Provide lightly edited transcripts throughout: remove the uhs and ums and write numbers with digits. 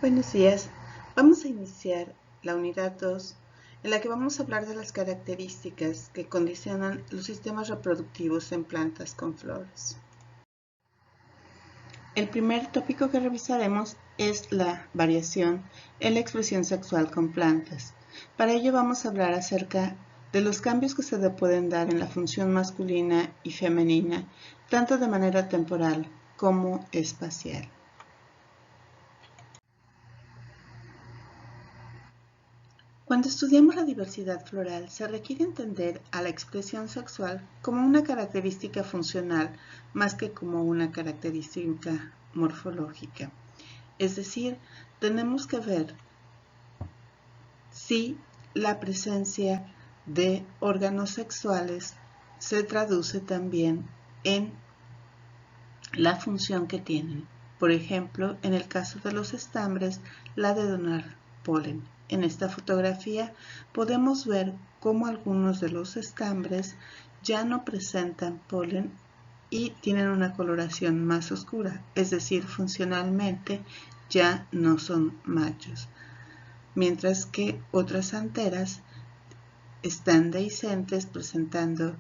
Buenos días. Vamos a iniciar la unidad 2, en la que vamos a hablar de las características que condicionan los sistemas reproductivos en plantas con flores. El primer tópico que revisaremos es la variación en la expresión sexual con plantas. Para ello vamos a hablar acerca de los cambios que se pueden dar en la función masculina y femenina, tanto de manera temporal como espacial. Cuando estudiamos la diversidad floral, se requiere entender a la expresión sexual como una característica funcional más que como una característica morfológica. Es decir, tenemos que ver si la presencia de órganos sexuales se traduce también en la función que tienen. Por ejemplo, en el caso de los estambres, la de donar polen. En esta fotografía podemos ver cómo algunos de los estambres ya no presentan polen y tienen una coloración más oscura, es decir, funcionalmente ya no son machos, mientras que otras anteras están dehiscentes presentando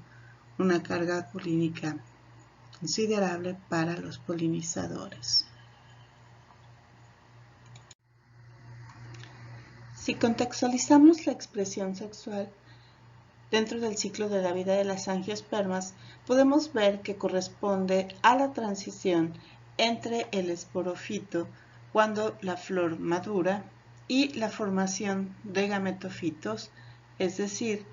una carga polínica considerable para los polinizadores. Si contextualizamos la expresión sexual dentro del ciclo de la vida de las angiospermas, podemos ver que corresponde a la transición entre el esporofito, cuando la flor madura, y la formación de gametofitos, es decir,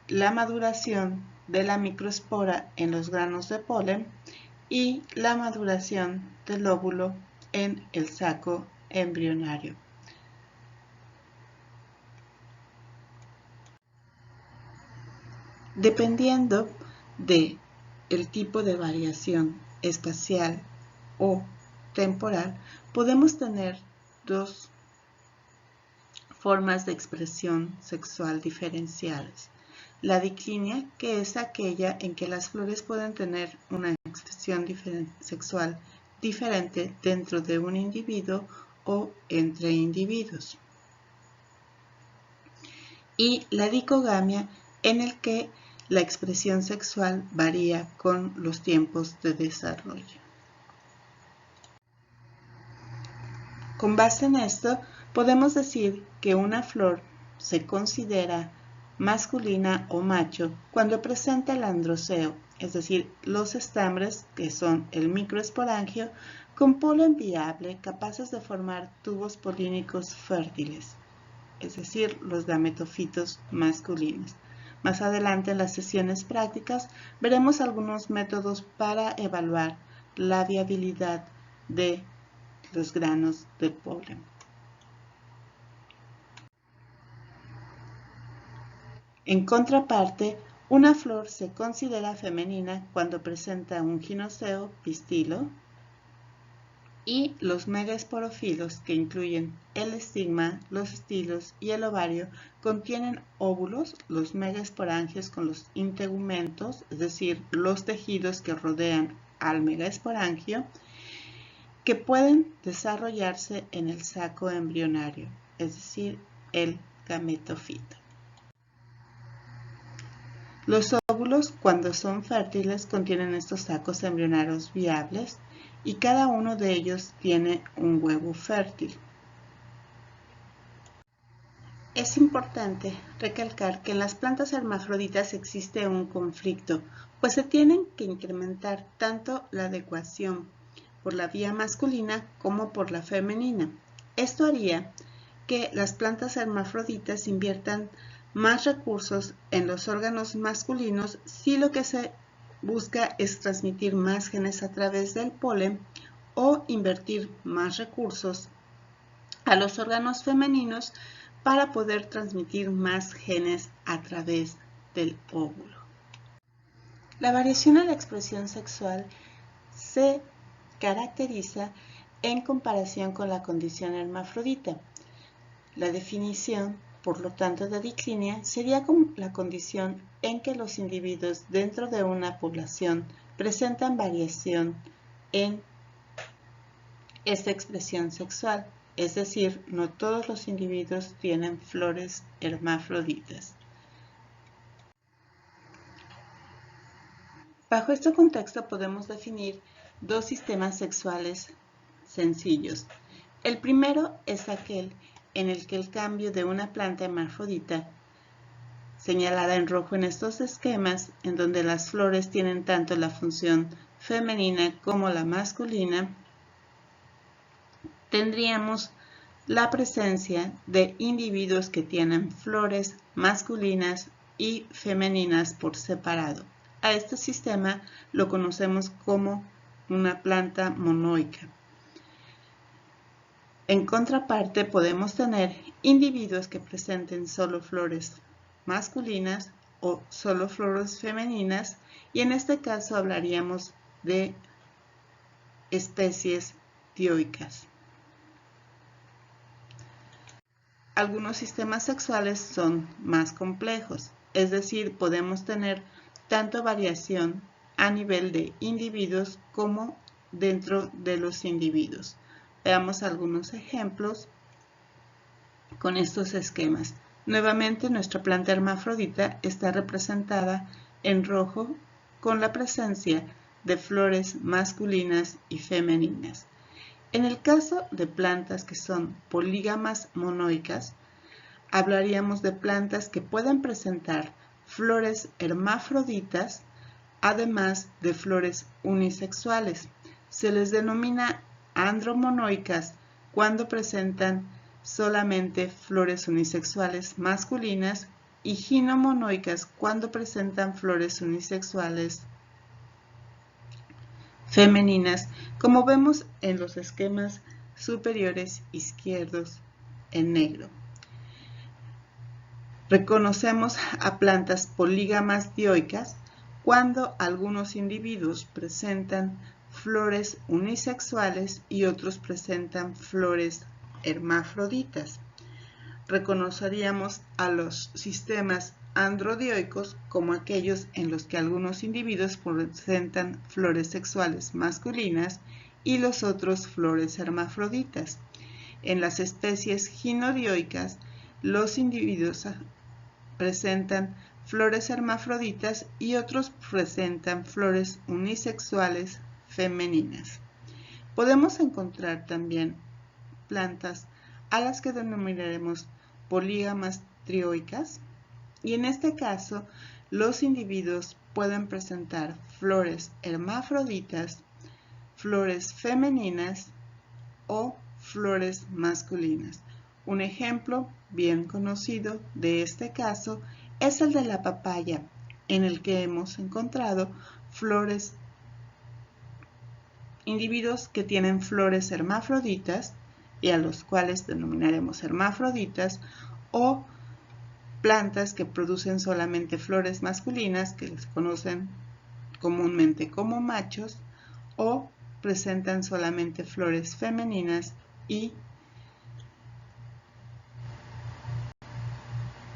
la maduración de la microespora en los granos de polen y la maduración del óvulo en el saco embrionario. Dependiendo del tipo de variación espacial o temporal, podemos tener dos formas de expresión sexual diferenciales. La diclinia, que es aquella en que las flores pueden tener una expresión sexual diferente dentro de un individuo o entre individuos. Y la dicogamia, en el que la expresión sexual varía con los tiempos de desarrollo. Con base en esto, podemos decir que una flor se considera masculina o macho cuando presenta el androceo, es decir, los estambres, que son el microesporangio, con polen viable capaces de formar tubos polínicos fértiles, es decir, los gametofitos masculinos. Más adelante en las sesiones prácticas veremos algunos métodos para evaluar la viabilidad de los granos de polen. En contraparte, una flor se considera femenina cuando presenta un ginoceo pistilo y los megaesporofilos, que incluyen el estigma, los estilos y el ovario, contienen óvulos, los megaesporangios con los integumentos, es decir, los tejidos que rodean al megaesporangio, que pueden desarrollarse en el saco embrionario, es decir, el gametofito. Los óvulos, cuando son fértiles, contienen estos sacos embrionarios viables y cada uno de ellos tiene un huevo fértil. Es importante recalcar que en las plantas hermafroditas existe un conflicto, pues se tienen que incrementar tanto la adecuación por la vía masculina como por la femenina. Esto haría que las plantas hermafroditas inviertan más recursos en los órganos masculinos si lo que se busca es transmitir más genes a través del polen, o invertir más recursos a los órganos femeninos para poder transmitir más genes a través del óvulo. La variación en la expresión sexual se caracteriza en comparación con la condición hermafrodita. La definición, por lo tanto, de diclinia sería como la condición en que los individuos dentro de una población presentan variación en esta expresión sexual. es decir, no todos los individuos tienen flores hermafroditas. Bajo este contexto podemos definir dos sistemas sexuales sencillos. El primero es aquel en el que el cambio de una planta hermafrodita, señalada en rojo en estos esquemas, en donde las flores tienen tanto la función femenina como la masculina, tendríamos la presencia de individuos que tienen flores masculinas y femeninas por separado. A este sistema lo conocemos como una planta monoica. En contraparte, podemos tener individuos que presenten solo flores masculinas o solo flores femeninas, y en este caso hablaríamos de especies dioicas. Algunos sistemas sexuales son más complejos, es decir, podemos tener tanto variación a nivel de individuos como dentro de los individuos. Veamos algunos ejemplos con estos esquemas. Nuevamente, nuestra planta hermafrodita está representada en rojo con la presencia de flores masculinas y femeninas. En el caso de plantas que son polígamas monoicas, hablaríamos de plantas que pueden presentar flores hermafroditas, además de flores unisexuales. Se les denomina andromonoicas cuando presentan solamente flores unisexuales masculinas y ginomonoicas cuando presentan flores unisexuales femeninas, como vemos en los esquemas superiores izquierdos en negro. Reconocemos a plantas polígamas dioicas cuando algunos individuos presentan flores unisexuales y otros presentan flores hermafroditas. Reconoceríamos a los sistemas androdioicos como aquellos en los que algunos individuos presentan flores sexuales masculinas y los otros flores hermafroditas. En las especies ginodioicas, los individuos presentan flores hermafroditas y otros presentan flores unisexuales femeninas. Podemos encontrar también plantas a las que denominaremos polígamas trioicas, y en este caso los individuos pueden presentar flores hermafroditas, flores femeninas o flores masculinas. Un ejemplo bien conocido de este caso es el de la papaya, en el que hemos encontrado individuos que tienen flores hermafroditas, y a los cuales denominaremos hermafroditas, o plantas que producen solamente flores masculinas, que les conocen comúnmente como machos, o presentan solamente flores femeninas y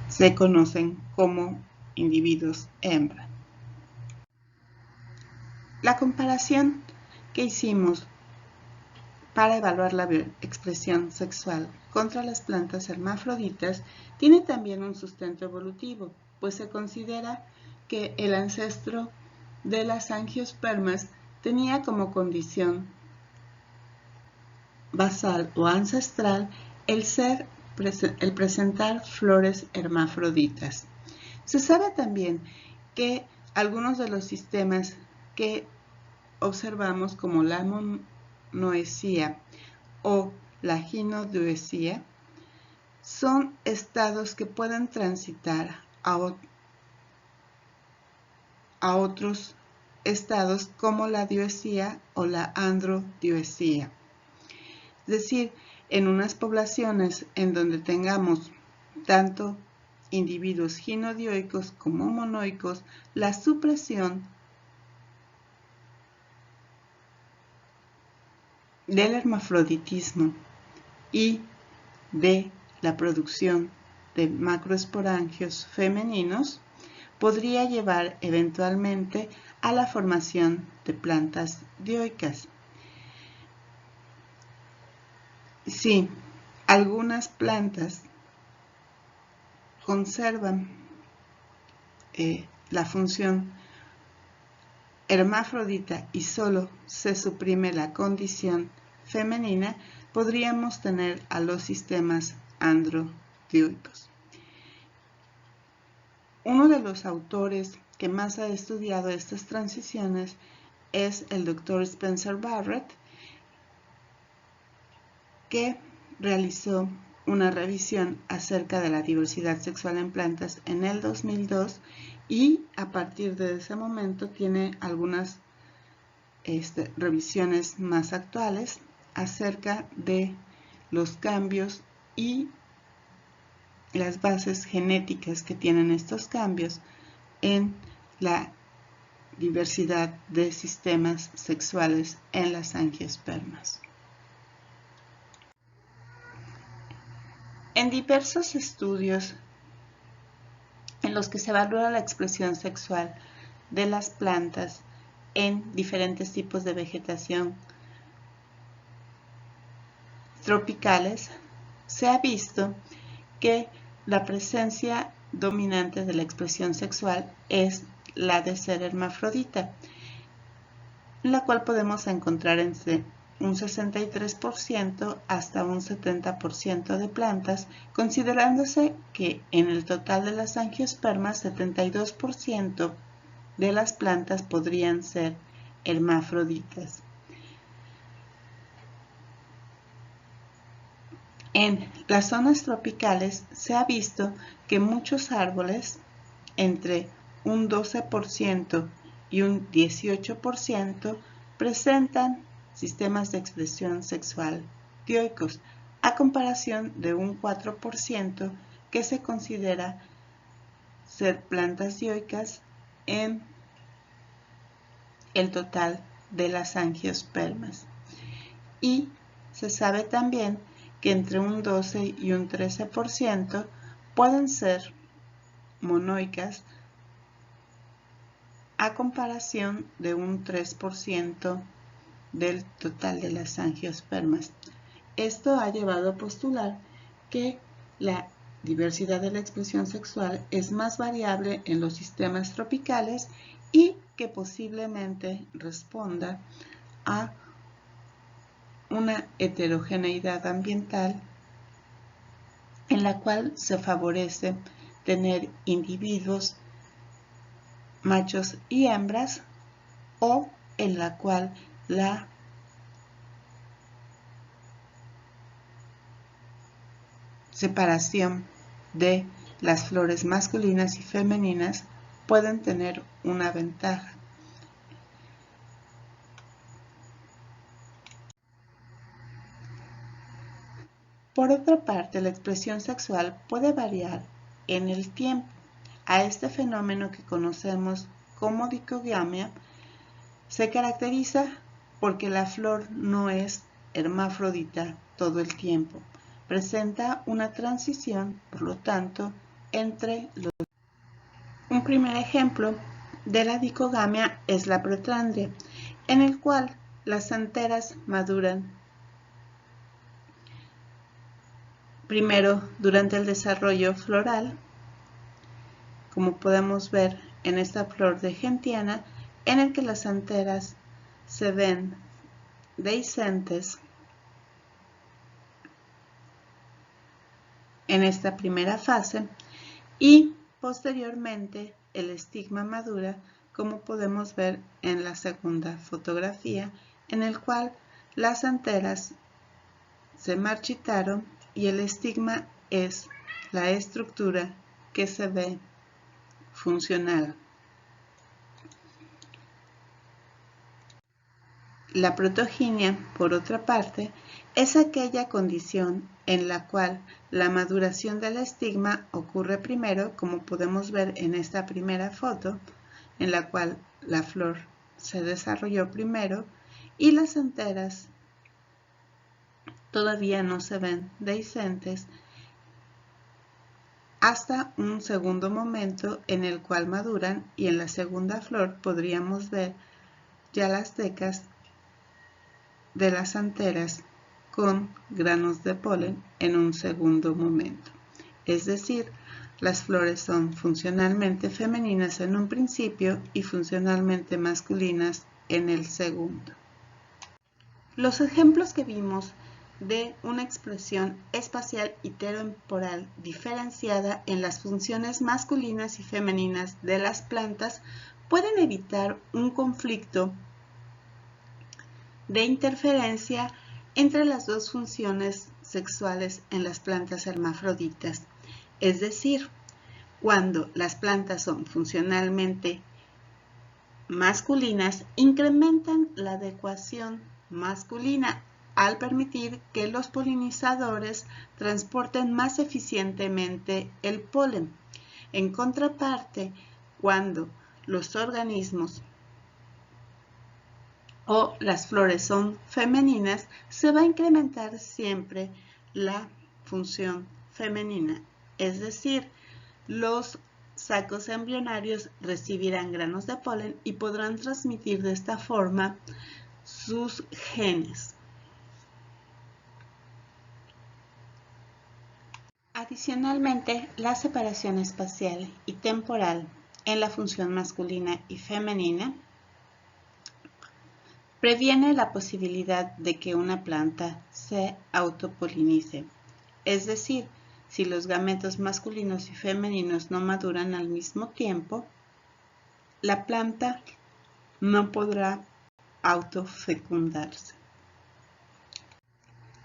se conocen como individuos hembra. La comparación que hicimos para evaluar la expresión sexual contra las plantas hermafroditas tiene también un sustento evolutivo, pues se considera que el ancestro de las angiospermas tenía como condición basal o ancestral el presentar flores hermafroditas. Se sabe también que algunos de los sistemas que observamos, como la monoesía o la ginodioesía, son estados que pueden transitar a otros estados como la dioesía o la androdioesía. Es decir, en unas poblaciones en donde tengamos tanto individuos ginodioicos como monoicos, la supresión del hermafroditismo y de la producción de macroesporangios femeninos podría llevar eventualmente a la formación de plantas dioicas. Sí, Algunas plantas conservan la función hermafrodita y solo se suprime la condición femenina, podríamos tener a los sistemas androdioicos. Uno de los autores que más ha estudiado estas transiciones es el Dr. Spencer Barrett, que realizó una revisión acerca de la diversidad sexual en plantas en el 2002 y a partir de ese momento tiene algunas revisiones más actuales acerca de los cambios y las bases genéticas que tienen estos cambios en la diversidad de sistemas sexuales en las angiospermas. En diversos estudios en los que se evalúa la expresión sexual de las plantas en diferentes tipos de vegetación tropicales, se ha visto que la presencia dominante de la expresión sexual es la de ser hermafrodita, la cual podemos encontrar entre un 63% hasta un 70% de plantas, considerándose que en el total de las angiospermas 72% de las plantas podrían ser hermafroditas. En las zonas tropicales se ha visto que muchos árboles, entre un 12% y un 18%, presentan sistemas de expresión sexual dioicos, a comparación de un 4% que se considera ser plantas dioicas en el total de las angiospermas. Y se sabe también que entre un 12 y un 13% pueden ser monoicas, a comparación de un 3% del total de las angiospermas. Esto ha llevado a postular que la diversidad de la expresión sexual es más variable en los sistemas tropicales y que posiblemente responda a una heterogeneidad ambiental en la cual se favorece tener individuos machos y hembras, o en la cual la separación de las flores masculinas y femeninas pueden tener una ventaja. Por otra parte, la expresión sexual puede variar en el tiempo. A este fenómeno que conocemos como dicogamia se caracteriza porque la flor no es hermafrodita todo el tiempo. Presenta una transición, por lo tanto, entre los. Un primer ejemplo de la dicogamia es la protandria, en el cual las anteras maduran primero durante el desarrollo floral, como podemos ver en esta flor de gentiana, en el que las anteras se ven dehiscentes en esta primera fase y posteriormente el estigma madura, como podemos ver en la segunda fotografía, en el cual las anteras se marchitaron y el estigma es la estructura que se ve funcional. La protoginia, por otra parte, es aquella condición en la cual la maduración del estigma ocurre primero, como podemos ver en esta primera foto, en la cual la flor se desarrolló primero y las anteras todavía no se ven dehiscentes hasta un segundo momento en el cual maduran, y en la segunda flor podríamos ver ya las decas de las anteras con granos de polen en un segundo momento. Es decir, las flores son funcionalmente femeninas en un principio y funcionalmente masculinas en el segundo. Los ejemplos que vimos de una expresión espacial y temporal diferenciada en las funciones masculinas y femeninas de las plantas pueden evitar un conflicto de interferencia entre las dos funciones sexuales en las plantas hermafroditas. Es decir, cuando las plantas son funcionalmente masculinas, incrementan la adecuación masculina al permitir que los polinizadores transporten más eficientemente el polen. En contraparte, cuando los organismos o las flores son femeninas, se va a incrementar siempre la función femenina, es decir, los sacos embrionarios recibirán granos de polen y podrán transmitir de esta forma sus genes. Adicionalmente, la separación espacial y temporal en la función masculina y femenina previene la posibilidad de que una planta se autopolinice, es decir, si los gametos masculinos y femeninos no maduran al mismo tiempo, la planta no podrá autofecundarse.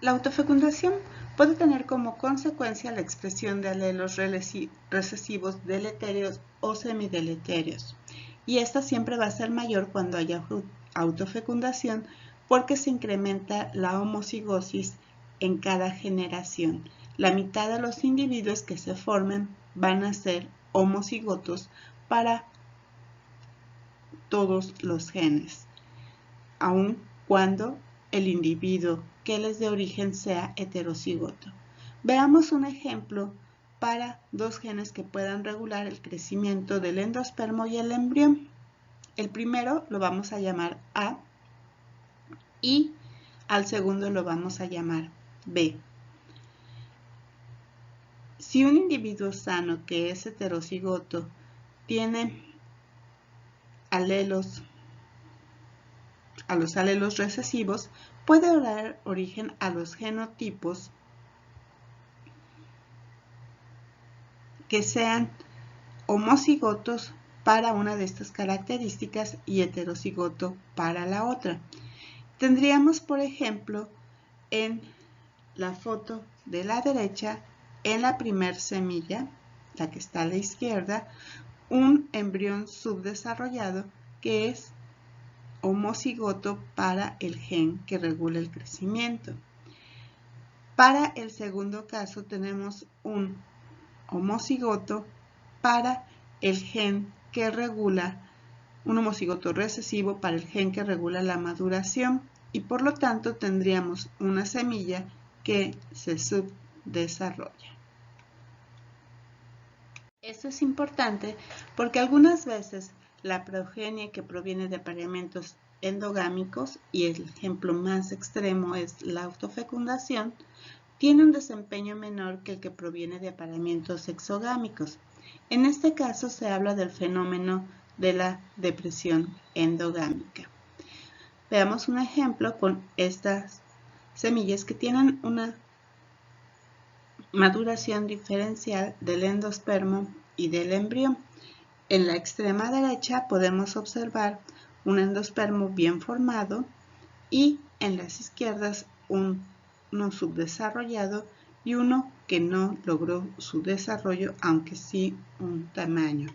La autofecundación puede tener como consecuencia la expresión de alelos recesivos deleterios o semideleterios, y esta siempre va a ser mayor cuando haya autofecundación porque se incrementa la homocigosis en cada generación. La mitad de los individuos que se formen van a ser homocigotos para todos los genes, aun cuando el individuo que les dé origen sea heterocigoto. Veamos un ejemplo para dos genes que puedan regular el crecimiento del endospermo y el embrión. El primero lo vamos a llamar A y al segundo lo vamos a llamar B. Si un individuo sano que es heterocigoto tiene alelos a los alelos recesivos, puede dar origen a los genotipos que sean homocigotos para una de estas características y heterocigoto para la otra. Tendríamos, por ejemplo, en la foto de la derecha, en la primer semilla, la que está a la izquierda, un embrión subdesarrollado que es homocigoto para el gen que regula el crecimiento. Para el segundo caso tenemos un homocigoto para el gen que regula, un homocigoto recesivo para el gen que regula la maduración, y por lo tanto tendríamos una semilla que se subdesarrolla. Esto es importante porque algunas veces la progenie que proviene de apareamientos endogámicos, y el ejemplo más extremo es la autofecundación, tiene un desempeño menor que el que proviene de apareamientos exogámicos. En este caso se habla del fenómeno de la depresión endogámica. Veamos un ejemplo con estas semillas que tienen una maduración diferencial del endospermo y del embrión. En la extrema derecha podemos observar un endospermo bien formado y en las izquierdas uno subdesarrollado y uno que no logró su desarrollo, aunque sí un tamaño